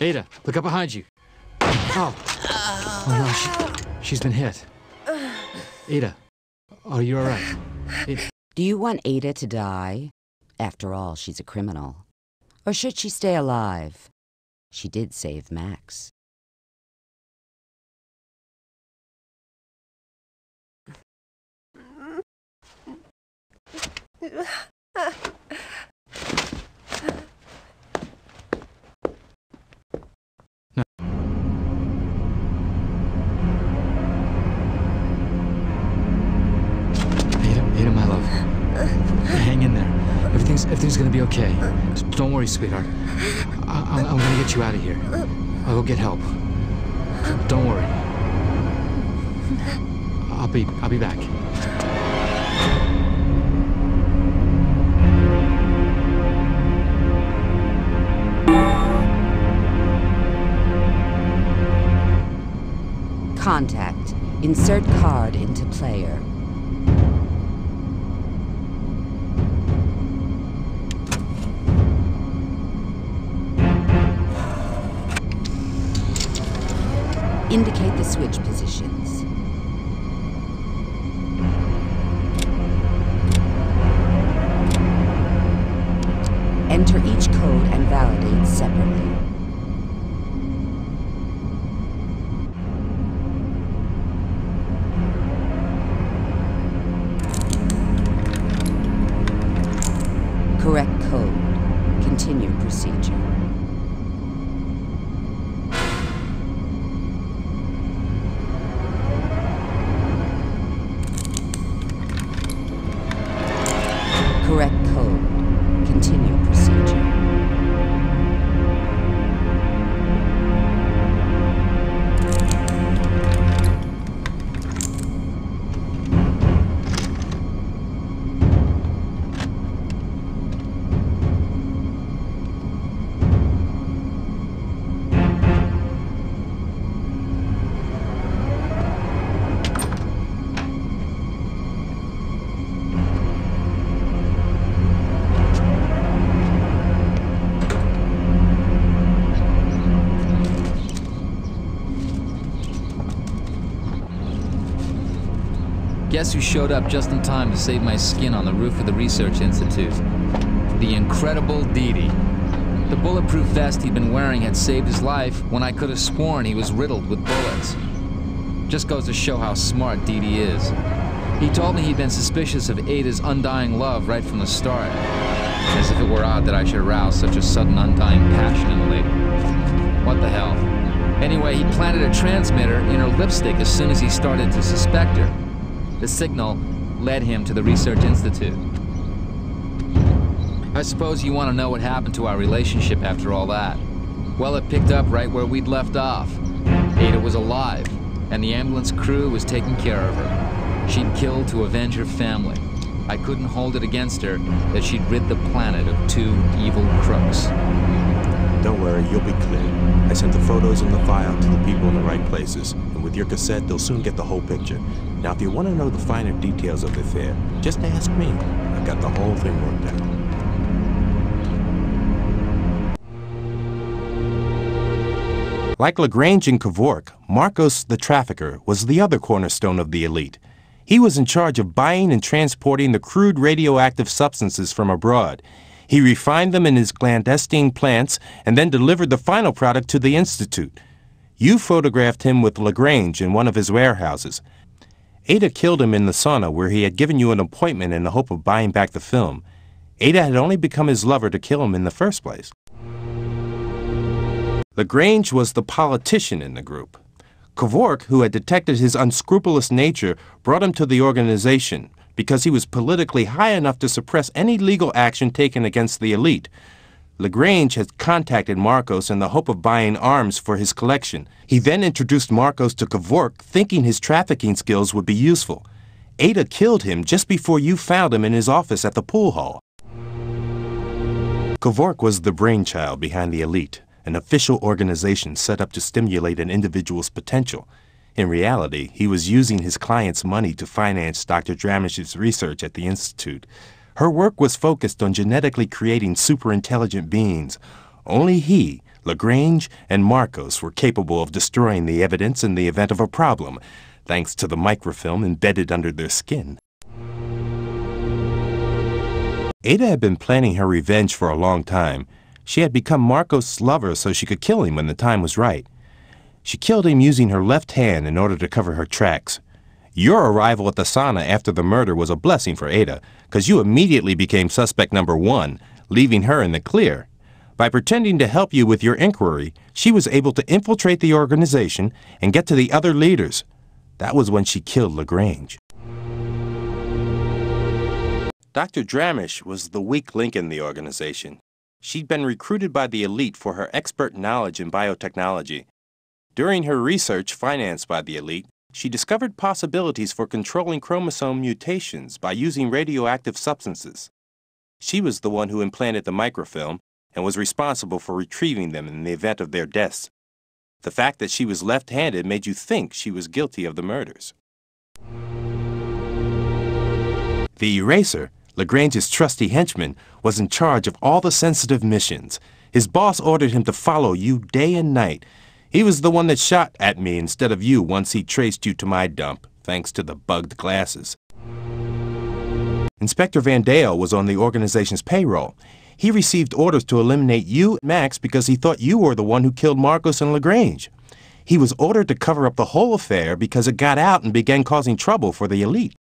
Ada, look up behind you. Oh. Oh no, she's been hit. Ada, are you all right? Do you want Ada to die? After all, she's a criminal. Or should she stay alive? She did save Max. Ada, my love. Hang in there. Everything's gonna be okay. Don't worry, sweetheart. I'm gonna get you out of here. I'll go get help. Don't worry. I'll be back. Contact. Insert card into player. Indicate the switch positions. Enter each code and validate separately. Correct code. Continue procedure. Correct code. Continue procedure. Guess who showed up just in time to save my skin on the roof of the research institute? The incredible Didi. The bulletproof vest he'd been wearing had saved his life when I could have sworn he was riddled with bullets. Just goes to show how smart Didi is. He told me he'd been suspicious of Ada's undying love right from the start. As if it were odd that I should arouse such a sudden undying passion in a lady. What the hell? Anyway, he planted a transmitter in her lipstick as soon as he started to suspect her. The signal led him to the Research Institute. I suppose you want to know what happened to our relationship after all that. Well, it picked up right where we'd left off. Ada was alive, and the ambulance crew was taking care of her. She'd killed to avenge her family. I couldn't hold it against her that she'd rid the planet of two evil crooks. Don't worry, you'll be clear. I sent the photos and the file to the people in the right places, and with your cassette, they'll soon get the whole picture. Now, if you want to know the finer details of the affair, just ask me. I've got the whole thing worked out. Like LaGrange and Kevork, Marcos the trafficker was the other cornerstone of the elite. He was in charge of buying and transporting the crude radioactive substances from abroad. He refined them in his clandestine plants and then delivered the final product to the Institute. You photographed him with LaGrange in one of his warehouses. Ada killed him in the sauna where he had given you an appointment in the hope of buying back the film. Ada had only become his lover to kill him in the first place. LaGrange was the politician in the group. Kevork, who had detected his unscrupulous nature, brought him to the organization because he was politically high enough to suppress any legal action taken against the elite. LaGrange had contacted Marcos in the hope of buying arms for his collection. He then introduced Marcos to Kevork, thinking his trafficking skills would be useful. Ada killed him just before you found him in his office at the pool hall. Kevork was the brainchild behind the elite, an official organization set up to stimulate an individual's potential. In reality, he was using his client's money to finance Dr. Dramish's research at the Institute. Her work was focused on genetically creating superintelligent beings. Only he, LaGrange and Marcos were capable of destroying the evidence in the event of a problem, thanks to the microfilm embedded under their skin. Ada had been planning her revenge for a long time. She had become Marcos' lover so she could kill him when the time was right. She killed him using her left hand in order to cover her tracks. Your arrival at the sauna after the murder was a blessing for Ada, because you immediately became suspect number 1, leaving her in the clear. By pretending to help you with your inquiry, she was able to infiltrate the organization and get to the other leaders. That was when she killed LaGrange. Dr. Dramish was the weak link in the organization. She'd been recruited by the elite for her expert knowledge in biotechnology. During her research financed by the elite, she discovered possibilities for controlling chromosome mutations by using radioactive substances. She was the one who implanted the microfilm and was responsible for retrieving them in the event of their deaths. The fact that she was left-handed made you think she was guilty of the murders. The Eraser, LaGrange's trusty henchman, was in charge of all the sensitive missions. His boss ordered him to follow you day and night. He was the one that shot at me instead of you once he traced you to my dump, thanks to the bugged glasses. Inspector Van Dale was on the organization's payroll. He received orders to eliminate you, Max, because he thought you were the one who killed Marcos and LaGrange. He was ordered to cover up the whole affair because it got out and began causing trouble for the elite.